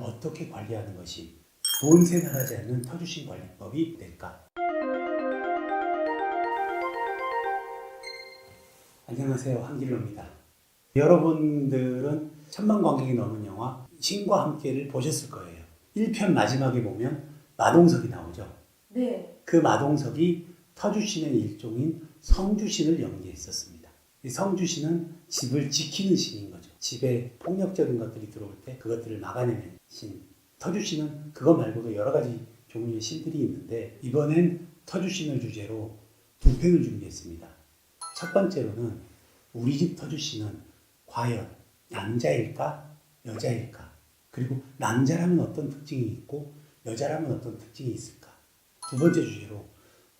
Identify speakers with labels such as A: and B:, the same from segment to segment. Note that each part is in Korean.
A: 어떻게 관리하는 것이 돈 생활하지 않는 터주신 관리법이 될까? 안녕하세요, 한길로입니다. 여러분들은 천만 관객이 넘은 영화 신과 함께를 보셨을 거예요. 1편 마지막에 보면 마동석이 나오죠.
B: 네.
A: 그 마동석이 터주신의 일종인 성주신을 연기했었습니다. 이 성주신은 집을 지키는 신인 거죠. 집에 폭력적인 것들이 들어올 때 그것들을 막아내는 신. 터주신은 그거 말고도 여러 가지 종류의 신들이 있는데 이번엔 터주신을 주제로 두 편을 준비했습니다. 첫 번째로는 우리 집 터주신은 과연 남자일까 여자일까, 그리고 남자라면 어떤 특징이 있고 여자라면 어떤 특징이 있을까. 두 번째 주제로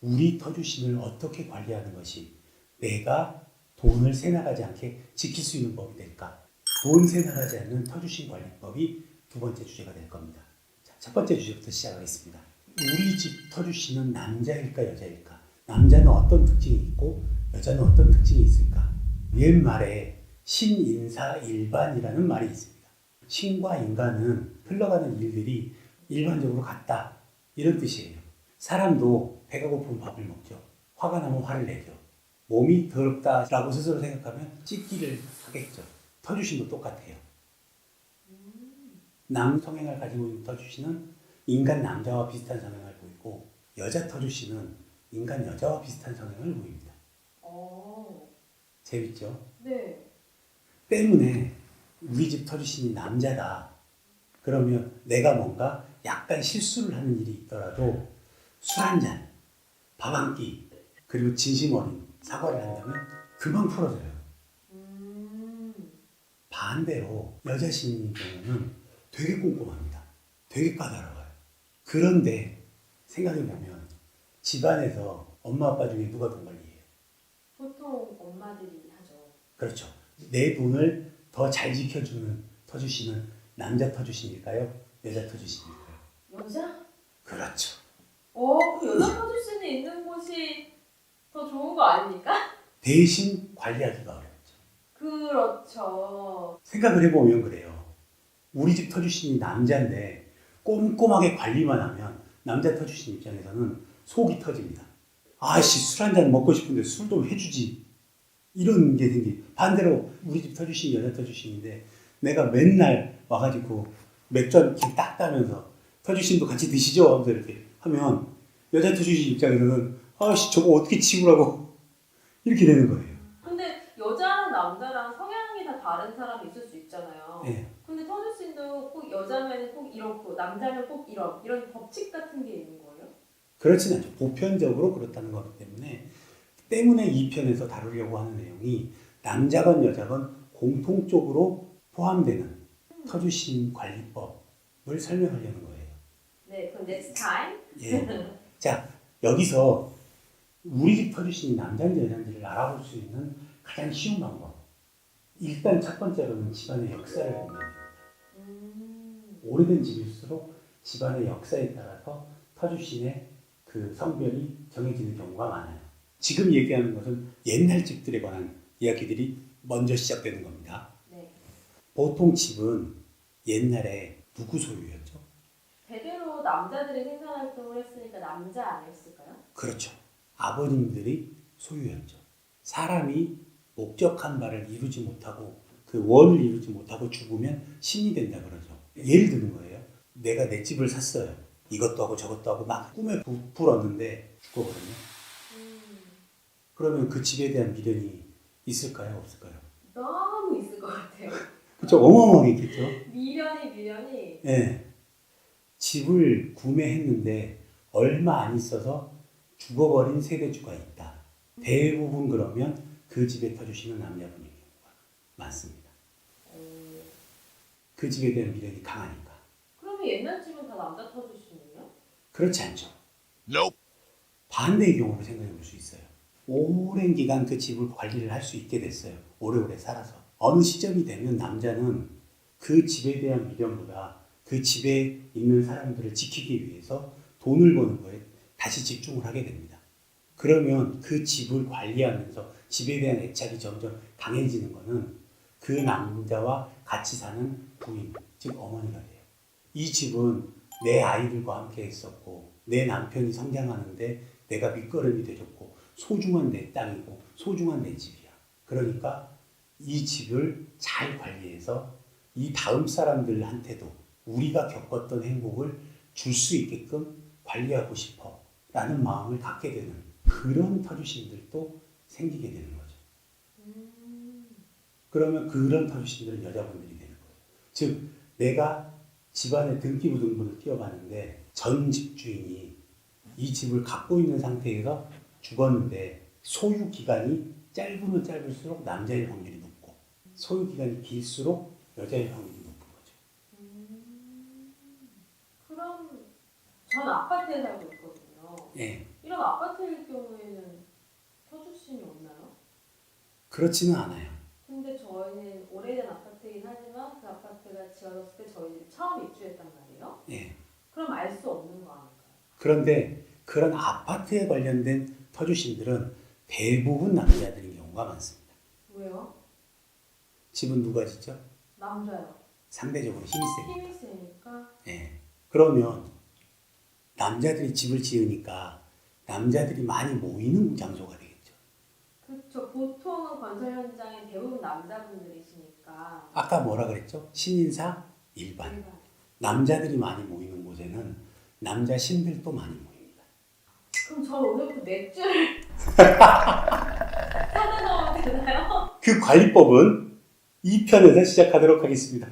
A: 우리 터주신을 어떻게 관리하는 것이 내가 돈을 새나가지 않게 지킬 수 있는 법이 될까. 돈 새나가지 않는 터주신 관리법이 두 번째 주제가 될 겁니다. 자, 첫 번째 주제부터 시작하겠습니다. 우리 집 터주신은 남자일까 여자일까? 남자는 어떤 특징이 있고 여자는 어떤 특징이 있을까? 옛말에 신인사일반이라는 말이 있습니다. 신과 인간은 흘러가는 일들이 일반적으로 같다, 이런 뜻이에요. 사람도 배가 고프면 밥을 먹죠. 화가 나면 화를 내죠. 몸이 더럽다라고 스스로 생각하면 찢기를 하겠죠. 터주신도 똑같아요. 남 성향을 가지고 있는 터주신은 인간 남자와 비슷한 성향을 보이고, 여자 터주신은 인간 여자와 비슷한 성향을 보입니다. 재밌죠?
B: 네.
A: 때문에 우리 집 터주신이 남자다 그러면 내가 뭔가 약간 실수를 하는 일이 있더라도 술 한 잔, 밥 한 끼, 그리고 진심 어린 사과를 한다면 금방 풀어져요. 반대로 여자 신인 경우는 되게 꼼꼼합니다. 되게 까다로워요. 그런데 생각해보면 집안에서 엄마 아빠 중에 누가 돈 관리해요?
B: 보통 엄마들이 하죠.
A: 그렇죠. 내 돈을 더 잘 지켜주는 터주신은 남자 터주신일까요? 여자 터주신일까요?
B: 여자?
A: 그렇죠.
B: 그 여자 터주신이 있는 곳이 더 좋은 거 아닙니까?
A: 대신 관리하기가 어렵죠.
B: 그렇죠.
A: 생각을 해보면 그래요. 우리 집 터주신이 남자인데 꼼꼼하게 관리만 하면 남자 터주신 입장에서는 속이 터집니다. 아씨, 술 한 잔 먹고 싶은데 술 좀 해주지. 이런 게 생기. 반대로 우리 집 터주신이 여자 터주신인데 내가 맨날 와가지고 맥주 한 캔 딱 따면서 터주신도 같이 드시죠 하면서 이렇게 하면 여자 터주신 입장에서는 아씨, 저거 어떻게 치우라고 이렇게 되는 거예요.
B: 근데 여자랑 남자랑 성향이 다 다른 사람이 있을 수 있잖아요.
A: 네.
B: 근데 터주신도 꼭 여자면 꼭 이렇고 남자면 꼭 이런 법칙 같은 게 있는 거예요?
A: 그렇진 않죠. 보편적으로 그렇다는 거기 때문에 이 편에서 다루려고 하는 내용이 남자건 여자건 공통적으로 포함되는 터주신 관리법을 설명하려는 거예요.
B: 네, 그럼 next time.
A: 예. 자, 여기서 우리 집 터주신이 남자인지 여자인지를 알아볼 수 있는 가장 쉬운 방법. 일단 첫 번째로는 집안의 역사를 보면 됩니다. 오래된 집일수록 집안의 역사에 따라서 터주신의 그 성별이 정해지는 경우가 많아요. 지금 얘기하는 것은 옛날 집들에 관한 이야기들이 먼저 시작되는 겁니다.
B: 네.
A: 보통 집은 옛날에 누구 소유였죠?
B: 대대로 남자들이 생산활동을 했으니까 남자 아니었을까요?
A: 그렇죠. 아버님들이 소유였죠. 사람이 목적한 바를 이루지 못하고 그 원을 이루지 못하고 죽으면 신이 된다 그러죠. 예를 드는 거예요. 내가 내 집을 샀어요. 이것도 하고 저것도 하고 막 꿈에 부풀었는데 죽거든요. 그러면 그 집에 대한 미련이 있을까요? 없을까요?
B: 너무 있을 것 같아요.
A: 그렇죠. 어마어마하게 있겠죠.
B: 미련이.
A: 네. 집을 구매했는데 얼마 안 있어서 죽어버린 세대주가 있다. 대부분 그러면 그 집에 터주시는 남자분의 경우가 많습니다. 그 집에 대한 미련이 강하니까.
B: 그러면 옛날 집은 다 남자 터주시는요?
A: 그렇지 않죠.
C: Nope.
A: 반대의 경우를 생각해 볼 수 있어요. 오랜 기간 그 집을 관리를 할 수 있게 됐어요. 오래오래 살아서. 어느 시점이 되면 남자는 그 집에 대한 미련보다 그 집에 있는 사람들을 지키기 위해서 돈을 버는 거에 다시 집중을 하게 됩니다. 그러면 그 집을 관리하면서 집에 대한 애착이 점점 강해지는 거는 그 남자와 같이 사는 부인, 즉 어머니가 돼요. 이 집은 내 아이들과 함께 했었고 내 남편이 성장하는데 내가 밑거름이 돼줬고 소중한 내 땅이고 소중한 내 집이야. 그러니까 이 집을 잘 관리해서 이 다음 사람들한테도 우리가 겪었던 행복을 줄 수 있게끔 관리하고 싶어 라는 마음을 갖게 되는 그런 터주신들도 생기게 되는 거죠. 그러면 그런 터주신들은 여자분들이 되는 거예요. 즉 내가 집안의 등기부등본을 띄워봤는데 전 집주인이 이 집을 갖고 있는 상태에서 죽었는데 소유 기간이 짧으면 짧을수록 남자일 확률이 높고 소유 기간이 길수록 여자일 확률이 높은 거죠.
B: 그럼 전 아파트에 살고 있거든요.
A: 예,
B: 이런 아파트일 경우에는 터주신이 없나요?
A: 그렇지는 않아요.
B: 근데 저희는 오래된 아파트이긴 하지만 그 아파트가 지어졌을 때 저희 집 처음 입주했단 말이에요.
A: 예.
B: 그럼 알 수 없는 거 아닐까요?
A: 그런데 그런 아파트에 관련된 터주신들은 대부분 남자들인 경우가 많습니다.
B: 왜요?
A: 집은 누가 짓죠?
B: 남자요.
A: 상대적으로 힘이 세니까.
B: 힘이 세니까.
A: 예. 그러면 남자들이 집을 지으니까 남자들이 많이 모이는 장소가 되겠죠.
B: 그렇죠. 보통은 건설 현장에 대부분 남자분들이시니까.
A: 아까 뭐라 그랬죠? 신인사 일반. 남자들이 많이 모이는 곳에는 남자 신들도 많이 모입니다.
B: 그럼 저 오늘부터 맥주를 사다 넣으면 되나요?
A: 그 관리법은 2편에서 시작하도록 하겠습니다.